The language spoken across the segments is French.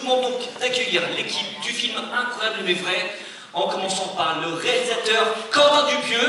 demande donc d'accueillir l'équipe du film Incroyable mais vrai, en commençant par le réalisateur Quentin Dupieux.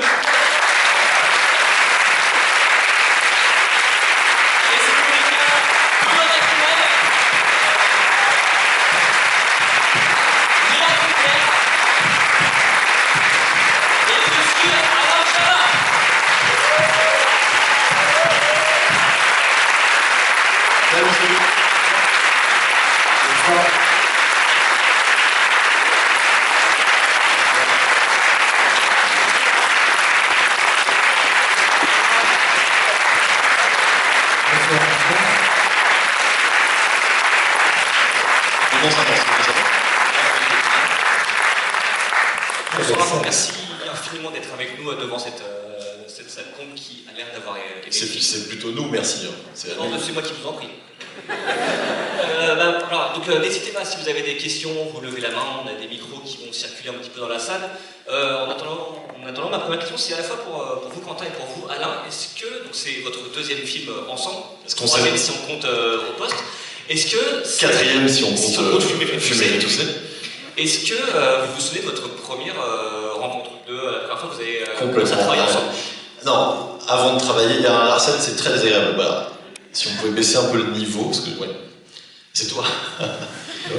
Bonsoir, merci infiniment d'être avec nous devant cette salle comble qui a l'air d'avoir été... C'est plutôt nous, merci. Non, c'est moi qui vous en prie. Donc n'hésitez pas, si vous avez des questions, vous levez la main, on a des micros qui vont circuler un petit peu dans la salle. En attendant, ma première question, c'est à la fois pour vous, Quentin, et pour vous, Alain. Est-ce que, donc c'est votre deuxième film ensemble, troisième si on compte au poste, est-ce que... Quatrième si on compte Fumer et tousser. Est-ce que vous vous souvenez de votre première rencontre, de la première fois que vous avez commencé à travailler ensemble? Non, avant de travailler, Arsène, c'est très désagréable. Voilà. Si on pouvait baisser un peu le niveau, parce que, ouais, c'est toi.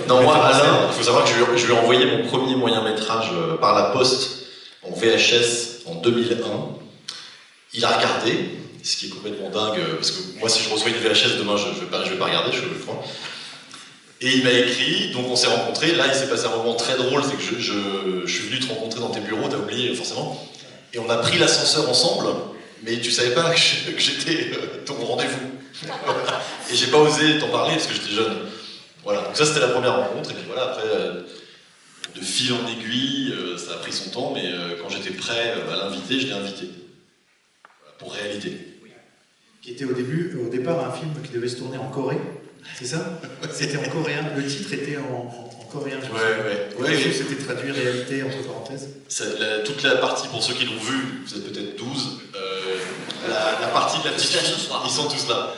Non, moi, Alain, il faut savoir que je lui ai envoyé mon premier moyen-métrage par la poste en VHS en 2001. Il a regardé, ce qui est complètement dingue, parce que moi, si je reçois une VHS demain, je vais pas regarder, je crois. Et il m'a écrit, donc on s'est rencontrés. Là, il s'est passé un moment très drôle, c'est que je suis venu te rencontrer dans tes bureaux, t'as oublié forcément. Et on a pris l'ascenseur ensemble, mais tu savais pas que j'étais ton rendez-vous. Et j'ai pas osé t'en parler parce que j'étais jeune. Voilà, donc ça c'était la première rencontre, et puis voilà, après, de fil en aiguille, ça a pris son temps, mais quand j'étais prêt à l'inviter, je l'ai invité. Voilà, pour réalité. Qui était au départ un film qui devait se tourner en Corée, c'est ça? C'était en coréen, le titre était en coréen. Ouais. C'était traduit réalité entre parenthèses. Toute la partie, pour ceux qui l'ont vu, vous êtes peut-être 12, la partie de la petite fille, ils sont tous là.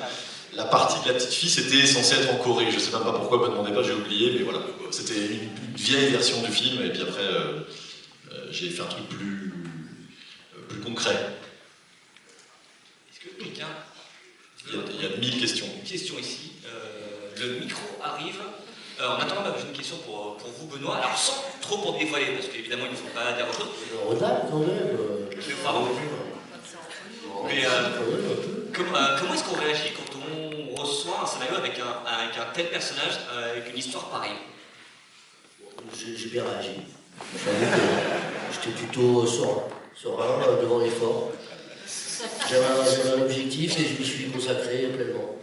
La partie de la petite fille, c'était censé être en Corée. Je sais même pas pourquoi, me demandez pas, j'ai oublié, mais voilà. C'était une vieille version du film, et puis après, j'ai fait un truc plus concret. Est-ce que quelqu'un... Il y a 1000 questions. Une question ici. Le micro arrive. En attendant, j'ai une question pour vous, Benoît. Alors, sans trop pour dévoiler, parce qu'évidemment, il ne faut pas dire autre chose. Quand même. Pardon. Mais comment est-ce qu'on réagit quand on reçoit un scénario avec un tel personnage, avec une histoire pareille? J'ai bien réagi. J'étais plutôt serein devant l'effort. J'avais un objectif et je m'y suis consacré pleinement.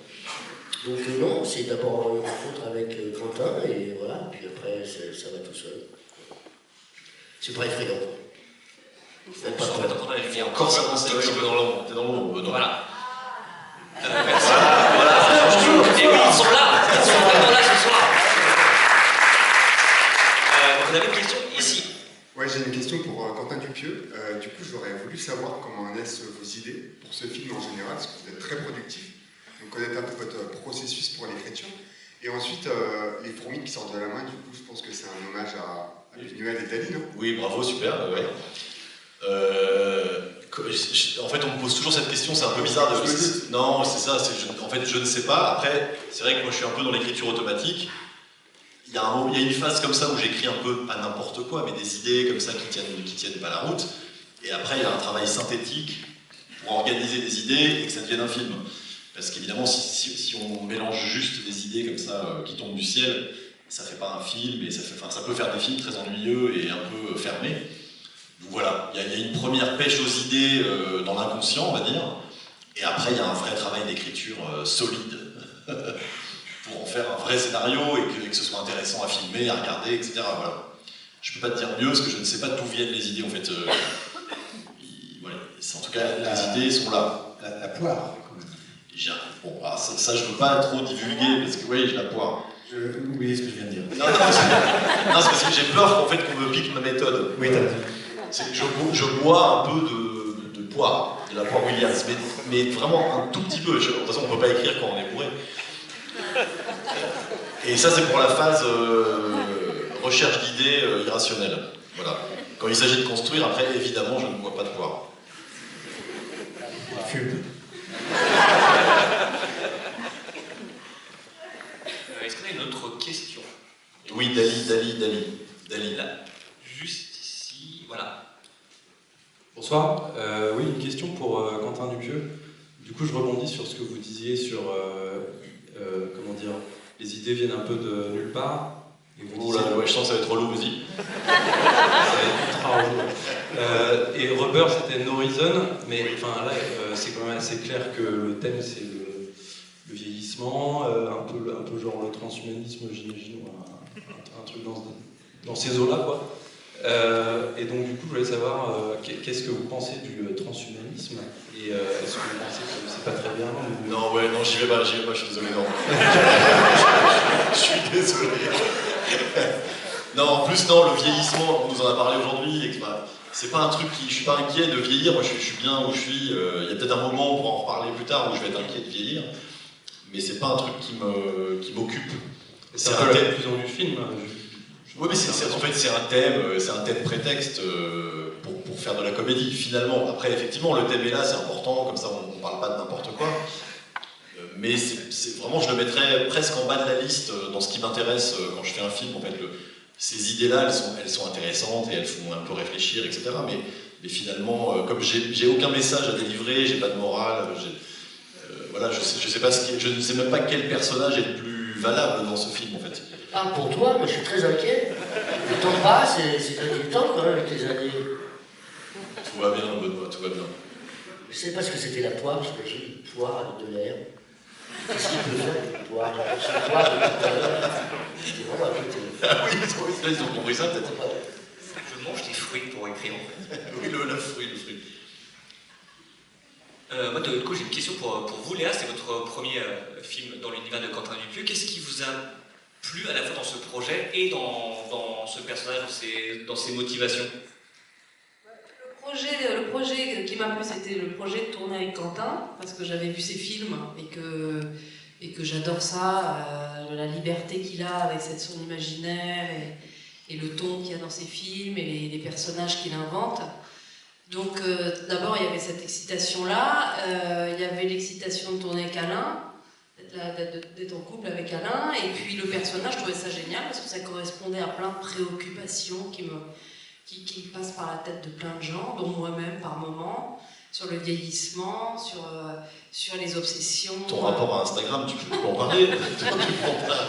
Donc non, c'est d'abord une rencontre avec Quentin et voilà, puis après ça va tout seul. C'est pas effrayant. Et encore ça avance un petit peu dans l'ombre. T'es dans l'ombre, Benoît. Voilà. Merci. Voilà, ça change tout. Et oui, ils sont là. Ils sont vraiment là ce soir. On avait une question ici. Ouais, j'ai une question pour Quentin Dupieux. Du coup, j'aurais voulu savoir comment naissent vos idées pour ce film en général, parce que vous êtes très productif. Donc, connaître un peu votre processus pour l'écriture. Et ensuite, les fourmis qui sortent de la main, du coup, je pense que c'est un hommage à Buñuel et Dali, non? Oui, bravo, super, ouais. En fait, on me pose toujours cette question, c'est un peu bizarre de... Non, c'est ça, en fait, je ne sais pas. Après, c'est vrai que moi, je suis un peu dans l'écriture automatique. Il y a une phase comme ça où j'écris un peu, pas n'importe quoi, mais des idées comme ça qui tiennent pas la route. Et après, il y a un travail synthétique pour organiser des idées et que ça devienne un film. Parce qu'évidemment, si on mélange juste des idées comme ça qui tombent du ciel, ça fait pas un film, et ça peut faire des films très ennuyeux et un peu fermés. Donc voilà, il y a une première pêche aux idées dans l'inconscient, on va dire. Et après, il y a un vrai travail d'écriture solide. Pour en faire un vrai scénario et que ce soit intéressant à filmer, à regarder, etc. Voilà. Je peux pas te dire mieux parce que je ne sais pas d'où viennent les idées en fait. Voilà. En tout cas, les idées sont là. La poire. Bon, alors ça je peux pas trop divulguer parce que oui, j'ai la poire. Vous oubliez ce que je viens de dire. Non, c'est parce que j'ai peur qu'en fait qu'on me pique ma méthode. Oui, t'as dit. Je bois un peu de poire, de la poire Williams, mais vraiment un tout petit peu. De toute façon, on peut pas écrire quand on est bourré. Et ça, c'est pour la phase recherche d'idées irrationnelles. Voilà. Quand il s'agit de construire, après, évidemment, je ne bois pas de poire. Fume. Est-ce qu'on a une autre question? Oui, Dali. Là, juste ici, voilà. Bonsoir. Oui, une question pour Quentin Dupieux. Du coup, je rebondis sur ce que vous disiez sur, comment dire, les idées viennent un peu de nulle part. Et vous Ouh là, ouais, je sens que ça va être relou, vas-y. Ça va être ultra relou. Et Rubber, c'était No Reason, mais enfin là, c'est quand même assez clair que le thème, c'est le vieillissement, un peu genre le transhumanisme, j'imagine, ou un truc dans ces eaux-là, quoi. Et donc, du coup, je voulais savoir qu'est-ce que vous pensez du transhumanisme, et est-ce que vous pensez que c'est pas très bien ou... Non, j'y vais pas, je suis désolé, non. Je suis désolé. Non, en plus, non, le vieillissement, on nous en a parlé aujourd'hui, c'est pas un truc qui... Je suis pas inquiet de vieillir, moi je suis bien où je suis, il y a peut-être un moment, on pourra en reparler plus tard, où je vais être inquiet de vieillir, mais c'est pas un truc qui m'occupe. C'est un peu la conclusion du film. Oui, mais en fait, c'est un thème prétexte pour faire de la comédie, finalement. Après, effectivement, le thème est là, c'est important, comme ça on parle pas de n'importe quoi. Mais c'est vraiment, je le mettrais presque en bas de la liste dans ce qui m'intéresse quand je fais un film. En fait, ces idées-là, elles sont intéressantes et elles font un peu réfléchir, etc. Mais finalement, comme j'ai aucun message à délivrer, j'ai pas de morale, voilà, je ne sais même pas quel personnage est le plus valable dans ce film, en fait. Ah, pour toi, moi je suis très inquiet. Le temps passe, c'est inquiétant quand même avec les années. Tout va bien, Benoît, tout va bien. Je sais pas ce que c'était la poire, j'imagine, une poire avec de l'air. Qu'est-ce qu'il peut faire avec une poire? Une poire de tout à l'heure. C'est vraiment un peu Ah oui, ils ont compris ça peut-être. Je mange des fruits pour écrire, en fait. Oui, le fruit. Moi, de l'autre côté, j'ai une question pour vous, Léa. C'est votre premier film dans l'univers de Quentin Dupieux. Qu'est-ce qui vous a plu à la fois dans ce projet et dans ce personnage, dans ses motivations? Le projet qui m'a plu, c'était le projet de tourner avec Quentin, parce que j'avais vu ses films et que j'adore ça, la liberté qu'il a avec son imaginaire et le ton qu'il y a dans ses films et les personnages qu'il invente. Donc d'abord il y avait cette excitation-là, il y avait l'excitation de tourner avec Alain, d'être en couple avec Alain, et puis le personnage, je trouvais ça génial parce que ça correspondait à plein de préoccupations qui passent par la tête de plein de gens, dont moi-même par moments, sur le vieillissement, sur les obsessions. Ton rapport à Instagram, tu peux en parler.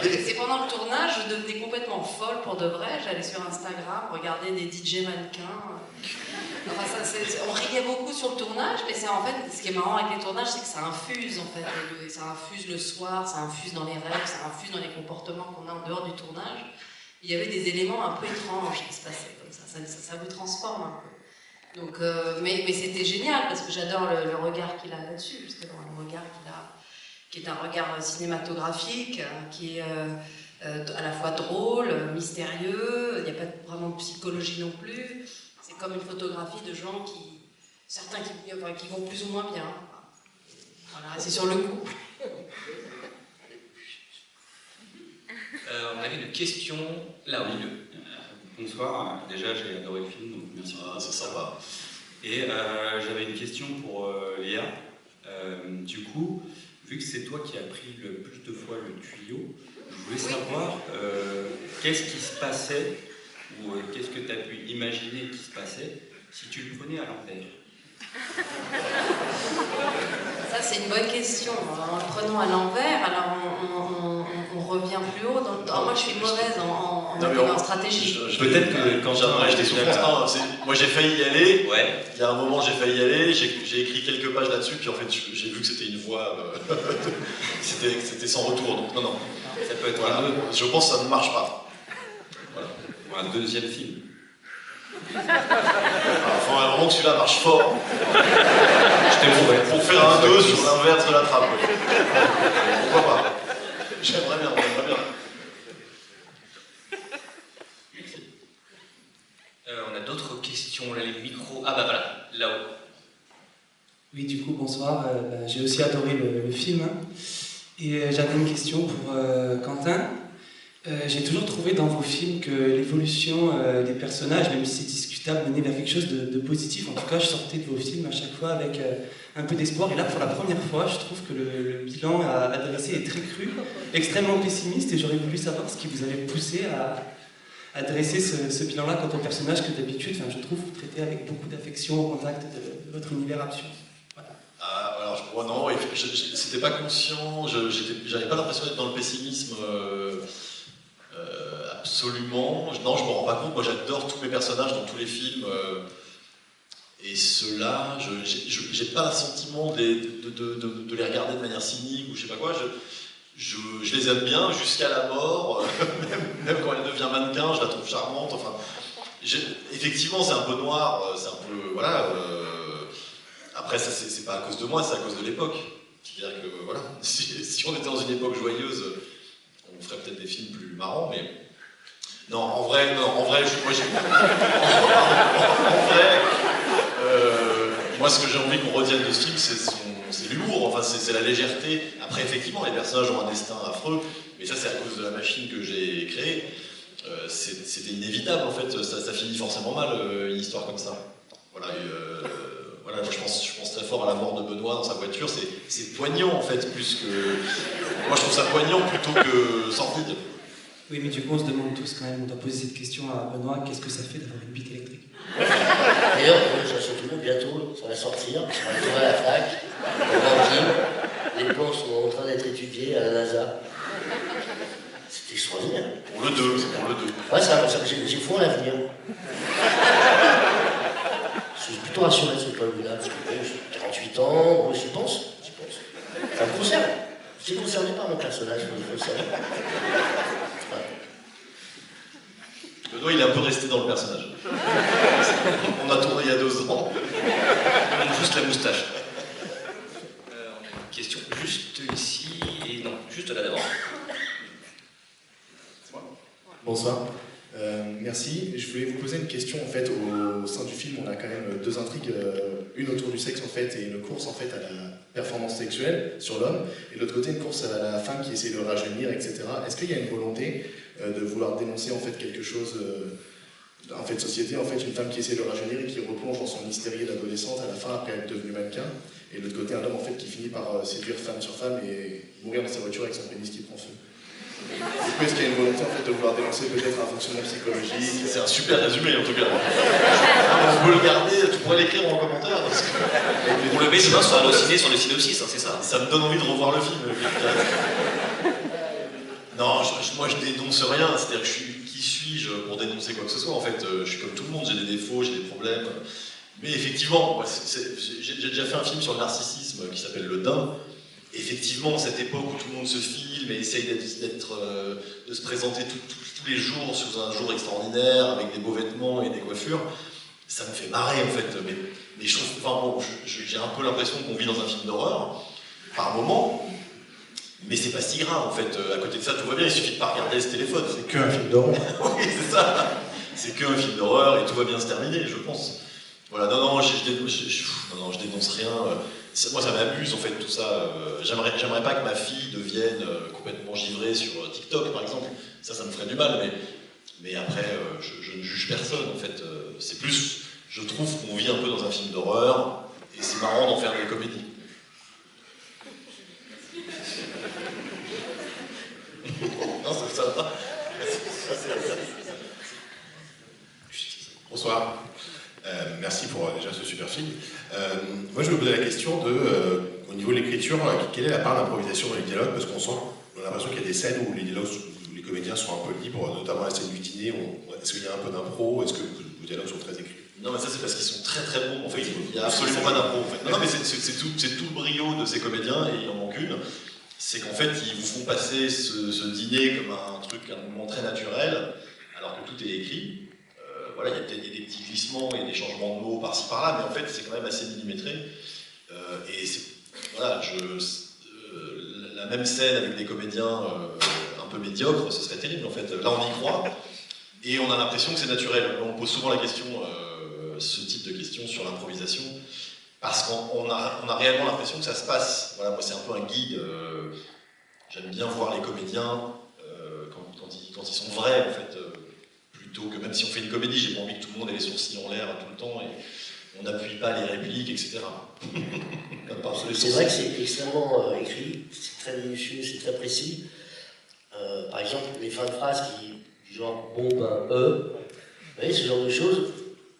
C'est pendant le tournage, je devenais complètement folle pour de vrai. J'allais sur Instagram, regarder des DJ mannequins. Enfin, on riait beaucoup sur le tournage, mais c'est en fait, ce qui est marrant avec les tournages, c'est que ça infuse en fait. Ça infuse le soir, ça infuse dans les rêves, ça infuse dans les comportements qu'on a en dehors du tournage. Il y avait des éléments un peu étranges qui se passaient comme ça vous transforme un peu. Donc, mais c'était génial parce que j'adore le regard qu'il a là-dessus, justement, le regard qu'il a, qui est un regard cinématographique, qui est à la fois drôle, mystérieux, il n'y a pas vraiment de psychologie non plus. C'est comme une photographie de gens certains qui vont plus ou moins bien. Voilà, c'est sur le couple. On avait une question là au milieu. Bonsoir, déjà j'ai adoré le film, donc merci. Ah, c'est sympa. Et j'avais une question pour Léa. Du coup, vu que c'est toi qui as pris le plus de fois le tuyau, je voulais savoir qu'est-ce qui se passait, ou qu'est-ce que tu as pu imaginer qui se passait si tu le prenais à l'envers. Ça, c'est une bonne question. En le prenant à l'envers, alors on revient plus haut. Moi, je suis mauvaise en stratégie. Peut-être que quand j'étais souffrance. Moi, j'ai failli y aller. Ouais. Il y a un moment, j'ai failli y aller. J'ai écrit quelques pages là-dessus, puis en fait, j'ai vu que c'était une voie. C'était sans retour. Donc, non. Ça peut être je pense que ça ne marche pas. Voilà. Pour un deuxième film. Il faut vraiment que celui-là marche fort. Pour faire un 2 sur l'inverse de la trappe. Pourquoi pas? J'aimerais bien. Merci. On a d'autres questions, là, les micros. Ah bah voilà, là-haut. Oui, du coup, bonsoir. J'ai aussi adoré le film. Et j'avais une question pour Quentin. J'ai toujours trouvé dans vos films que l'évolution des personnages, même si c'est discutable, menait vers quelque chose de positif. En tout cas, je sortais de vos films à chaque fois avec un peu d'espoir. Et là, pour la première fois, je trouve que le bilan adressé est très cru, extrêmement pessimiste. Et j'aurais voulu savoir ce qui vous avait poussé à dresser ce bilan-là quant au personnage que d'habitude, je trouve, vous traitez avec beaucoup d'affection au contact de votre univers absurde. Voilà. Ah, alors, moi, non, c'était pas conscient, j'avais pas l'impression d'être dans le pessimisme. Absolument. Non, je me rends pas compte. Moi, j'adore tous mes personnages dans tous les films. Et ceux-là, j'ai pas le sentiment de les regarder de manière cynique ou je sais pas quoi. Je les aime bien jusqu'à la mort. Même quand elle devient mannequin, je la trouve charmante. Enfin, effectivement, c'est un peu noir. C'est un peu. Voilà. Après, ça, c'est pas à cause de moi, c'est à cause de l'époque. C'est-à-dire que, voilà, si on était dans une époque joyeuse, on ferait peut-être des films plus marrants, mais. Non, en vrai, moi, ce que j'ai envie qu'on retienne de ce film, c'est l'humour, enfin, c'est la légèreté. Après, effectivement, les personnages ont un destin affreux, mais ça, c'est à cause de la machine que j'ai créée. C'était inévitable, en fait, ça finit forcément mal, une histoire comme ça. Voilà, voilà, je pense très fort à la mort de Benoît dans sa voiture, c'est poignant, en fait, plus que... Moi, je trouve ça poignant plutôt que sordide. Oui, mais du coup, on se demande tous quand même, on doit poser cette question à Benoît, qu'est-ce que ça fait d'avoir une bite électrique? D'ailleurs, surtout bientôt, ça va sortir, ça va tourner à la fac, au banking, les plans sont en train d'être étudiés à la NASA. C'est extraordinaire. Pour le 2, c'est pour le 2. Ouais, j'ai foi en l'avenir. Je suis plutôt rassuré de ce point de vue-là, parce que j'ai 48 ans, j'y pense. Ça me concerne. Je suis concerné par mon personnage, je me concerne. Benoît, il est un peu resté dans le personnage. On a tourné il y a 2 ans. Juste la moustache. On a une question juste ici, et non, juste là d'abord. Bonsoir. Merci. Je voulais vous poser une question en fait. Au sein du film, on a quand même 2 intrigues, une autour du sexe en fait et une course en fait à la performance sexuelle sur l'homme, et de l'autre côté une course à la femme qui essaie de le rajeunir, etc. Est-ce qu'il y a une volonté de vouloir dénoncer en fait quelque chose en fait société, en fait une femme qui essaie de le rajeunir et qui replonge dans son hystérie d'adolescente à la fin après être devenue mannequin, et de l'autre côté un homme en fait qui finit par séduire femme sur femme et mourir dans sa voiture avec son pénis qui prend feu. Du coup, est-ce qu'il y a une volonté en fait de vouloir dénoncer peut-être un fonctionnement psychologique? C'est un super résumé en tout cas. On peut le garder, tu pourrais l'écrire en commentaire. Parce que... Pour le mettre sur le synopsis, hein, c'est ça. Ça me donne envie de revoir le film. Non, moi je dénonce rien, c'est-à-dire que qui suis-je pour dénoncer quoi que ce soit? En fait, je suis comme tout le monde, j'ai des défauts, j'ai des problèmes. Mais effectivement, j'ai déjà fait un film sur le narcissisme qui s'appelle Le Daim. Effectivement, cette époque où tout le monde se filme et essaye de se présenter tous les jours sous un jour extraordinaire, avec des beaux vêtements et des coiffures, ça me fait marrer en fait. Mais je trouve, enfin bon, j'ai un peu l'impression qu'on vit dans un film d'horreur, par moment, mais c'est pas si grave en fait. À côté de ça, tout va bien, il suffit de pas regarder ce téléphone. C'est qu'un film d'horreur. Oui, c'est ça. C'est qu'un film d'horreur et tout va bien se terminer, je pense. Voilà, non, je dénonce rien. Moi, ça m'amuse en fait tout ça. J'aimerais pas que ma fille devienne complètement givrée sur TikTok, par exemple. Ça me ferait du mal. Mais après, je ne juge personne en fait. C'est plus, je trouve qu'on vit un peu dans un film d'horreur et c'est marrant d'en faire des comédies. Non, ça va. Bonsoir. Merci pour déjà ce super film. Moi, je me posais la question au niveau de l'écriture, quelle est la part d'improvisation dans les dialogues? Parce qu'on a l'impression qu'il y a des scènes où les dialogues, où les comédiens sont un peu libres, notamment la scène du dîner. Est-ce qu'il y a un peu d'impro? Est-ce que vos dialogues sont très écrits? Non, mais ça, c'est parce qu'ils sont très très bons. En fait, il n'y a absolument pas d'impro. En fait. Non, mais c'est tout le brio de ces comédiens, et il en manque une. C'est qu'en fait, ils vous font passer ce dîner comme un moment très naturel, alors que tout est écrit. Voilà, il y a peut-être des petits glissements et des changements de mots par-ci par-là, mais en fait, c'est quand même assez millimétré. Et voilà, la même scène avec des comédiens un peu médiocres, ce serait terrible en fait. Là, on y croit, et on a l'impression que c'est naturel. On pose souvent la question, ce type de question sur l'improvisation, parce qu'on a réellement l'impression que ça se passe. Voilà, moi, c'est un peu un guide. J'aime bien voir les comédiens quand ils sont vrais, en fait, plutôt que même si on fait une comédie, j'ai pas envie que tout le monde ait les sourcils en l'air tout le temps, et on n'appuie pas les répliques, etc. C'est vrai que c'est extrêmement écrit, c'est très minutieux, c'est très précis. Par exemple, les fins de phrases du genre bon ben vous voyez, ce genre de choses,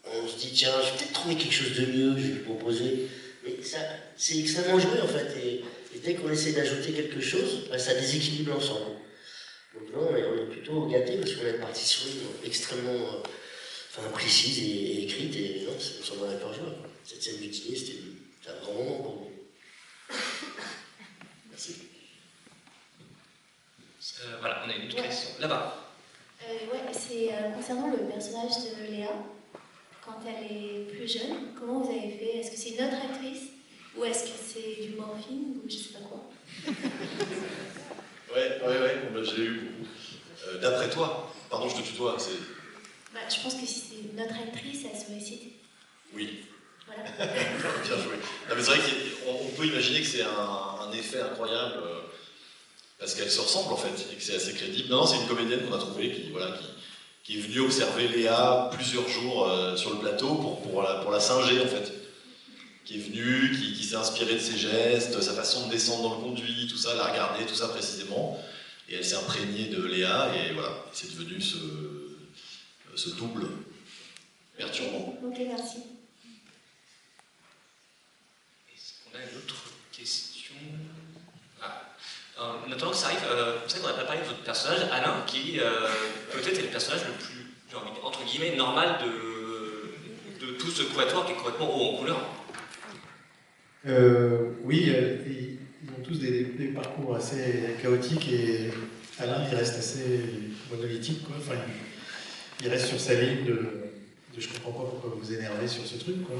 on se dit tiens, je vais peut-être trouver quelque chose de mieux, je vais lui proposer. Mais ça, c'est extrêmement joué en fait, et dès qu'on essaie d'ajouter quelque chose, ben, ça déséquilibre l'ensemble. Donc non, on est plutôt gâté parce qu'on a une partition extrêmement précise et écrite, et non, on s'en va pas jouer. Cette scène du dîner, c'était un grand moment pour nous. Merci. Voilà, on a une autre question. Là-bas. Ouais, c'est concernant le personnage de Léa, quand elle est plus jeune, comment vous avez fait? Est-ce que c'est une autre actrice? Ou est-ce que c'est du morphine? Ou je sais pas quoi? Ouais, je l'ai eu beaucoup. D'après toi, pardon, je te tutoie, c'est... Bah, je pense que si c'est une autre actrice, elle serait citée. Oui. Voilà. Bien joué. Non, mais c'est vrai qu'on peut imaginer que c'est un effet incroyable, parce qu'elle se ressemble en fait, et que c'est assez crédible. Non, c'est une comédienne qu'on a trouvée qui est venue observer Léa plusieurs jours sur le plateau pour la singer en fait. Qui est venue, qui s'est inspirée de ses gestes, sa façon de descendre dans le conduit, tout ça, elle a regardé tout ça précisément, et elle s'est imprégnée de Léa, et voilà, c'est devenu ce double perturbant. Ok, merci. Est-ce qu'on a une autre question? En attendant que ça arrive, c'est vrai qu'on n'a pas parlé de votre personnage, Alain, qui peut-être est le personnage le plus, j'ai envie de dire, entre guillemets, normal de tout ce quatuor qui est complètement haut en couleur. Oui, ils ont tous des parcours assez chaotiques, et Alain, il reste assez monolithique, quoi. Enfin, il reste sur sa ligne de je comprends pas pourquoi vous vous énervez sur ce truc, quoi.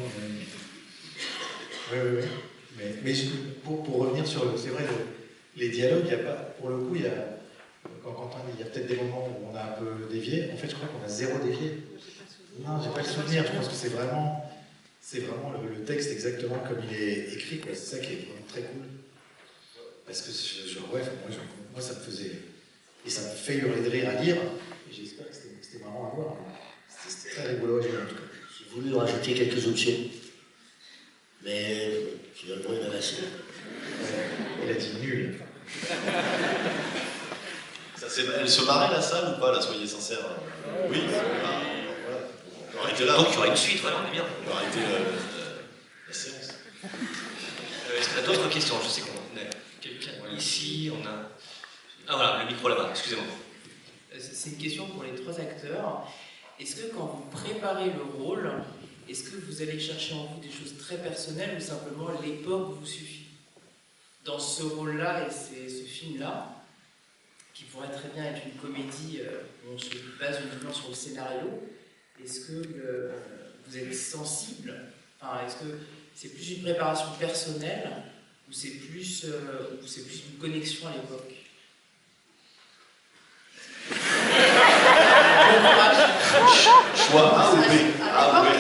Oui. Mais pour revenir sur c'est vrai, les dialogues, il y a pas, pour le coup, il y a, quand Quentin dit, il y a peut-être des moments où on a un peu dévié. En fait, je crois qu'on a zéro dévié. Non, j'ai pas le souvenir. Je pense que c'est vraiment le texte exactement comme il est écrit, quoi. C'est ça qui est vraiment très cool. Parce que moi, ça me faisait, et ça me fait hurler de rire à lire. Et j'espère que c'était marrant à voir. C'était très rigolo à jouer en tout cas. J'ai voulu rajouter quelques options, mais finalement il en a assez. Il a dit nul. Elle se marrait la salle ou pas, là, soyez sincères? Oui. On va arrêter là. Donc il y aura une suite, voilà, on est bien. On va arrêter la séance. Est-ce qu'on a d'autres questions? Je sais qu'on a quelqu'un ici, on a... Ah voilà, le micro là-bas, excusez-moi. C'est une question pour les trois acteurs. Est-ce que quand vous préparez le rôle, est-ce que vous allez chercher en vous des choses très personnelles ou simplement l'époque vous suffit? Dans ce rôle-là et ce film-là, qui pourrait très bien être une comédie où on se base uniquement sur le scénario, est-ce que vous êtes sensible? Enfin, est-ce que c'est plus une préparation personnelle ou c'est plus une connexion à l'époque? Choix A ou B?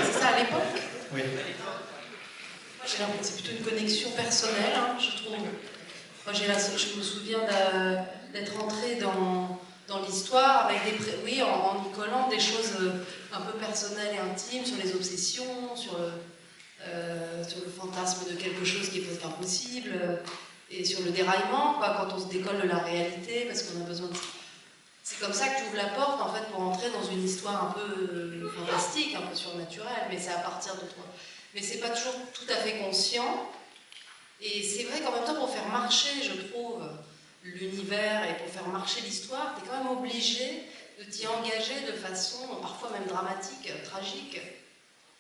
C'est ça, à l'époque? Oui. Moi, j'ai l'impression que c'est plutôt une connexion personnelle, hein, je trouve. Moi, je me souviens d'être entrée dans l'histoire avec en y collant des choses un peu personnelles et intimes sur les obsessions, sur le fantasme de quelque chose qui est presque impossible, et sur le déraillement, quoi, quand on se décolle de la réalité, parce qu'on a besoin de... C'est comme ça que tu ouvres la porte, en fait, pour entrer dans une histoire un peu fantastique, un peu surnaturelle, mais c'est à partir de toi. Mais c'est pas toujours tout à fait conscient. Et c'est vrai qu'en même temps, pour faire marcher, je trouve, l'univers et pour faire marcher l'histoire, tu es quand même obligé de t'y engager de façon parfois même dramatique, tragique,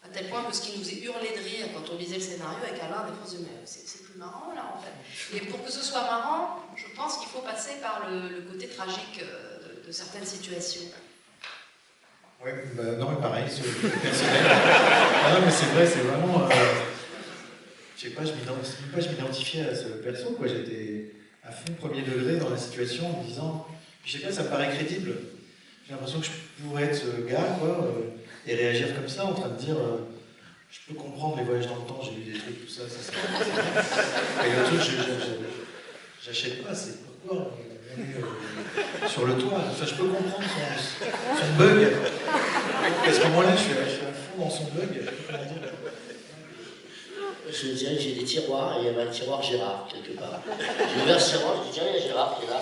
à tel point que ce qui nous est hurlé de rire quand on lisait le scénario avec Alain, des fois on se dit mais c'est plus marrant là en fait. Et pour que ce soit marrant, je pense qu'il faut passer par le côté tragique de certaines situations. Oui, non mais pareil, sur le personnel. Non mais c'est vrai, c'est vraiment... je sais pas, je m'identifiais à ce perso, quoi. J'étais à fond premier degré dans la situation en me disant, je sais pas, ça me paraît crédible. J'ai l'impression que je pourrais être ce gars, quoi, et réagir comme ça, en train de dire, je peux comprendre les voyages dans le temps, j'ai lu des trucs, tout ça. Et le truc, j'achète pas, c'est pourquoi on est sur le toit. Enfin, je peux comprendre son bug. À ce moment-là, je suis à fond dans son bug. Comment dire. Je dirais que j'ai des tiroirs et il y avait un tiroir Gérard quelque part. J'ai ouvert ce tiroir, je dis tiens, il y a Gérard qui est là.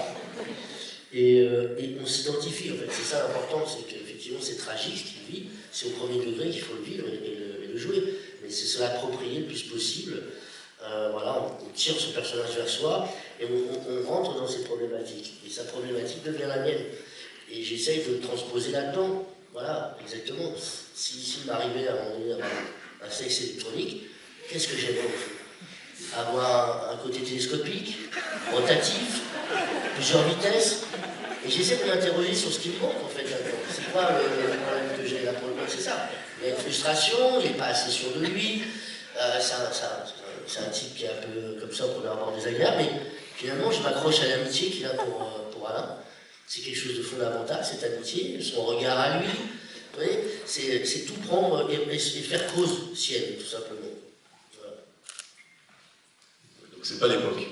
Et on s'identifie en fait, c'est ça l'important, c'est qu'effectivement c'est tragique ce qu'il vit, c'est au premier degré qu'il faut le vivre et le jouer, mais c'est se l'approprier le plus possible. Voilà, on tire son personnage vers soi et on rentre dans ses problématiques. Et sa problématique devient la mienne. Et j'essaye de le transposer là-dedans. Voilà, exactement. S'il m'arrivait à un moment donné un sexe électronique, qu'est-ce que j'aimerais avoir un côté télescopique, rotatif, plusieurs vitesses. Et j'essaie de m'interroger sur ce qui me manque en fait là-dedans. C'est quoi le problème que j'ai là pour le moment? C'est ça. Il y a une frustration, il n'est pas assez sûr de lui. C'est un type qui est un peu comme ça, on pourrait avoir désagréable, mais finalement je m'accroche à l'amitié qu'il a pour Alain. C'est quelque chose de fondamental, cette amitié, son regard à lui. Vous voyez, c'est tout prendre et faire cause sienne, tout simplement. Voilà. Donc c'est pas l'époque.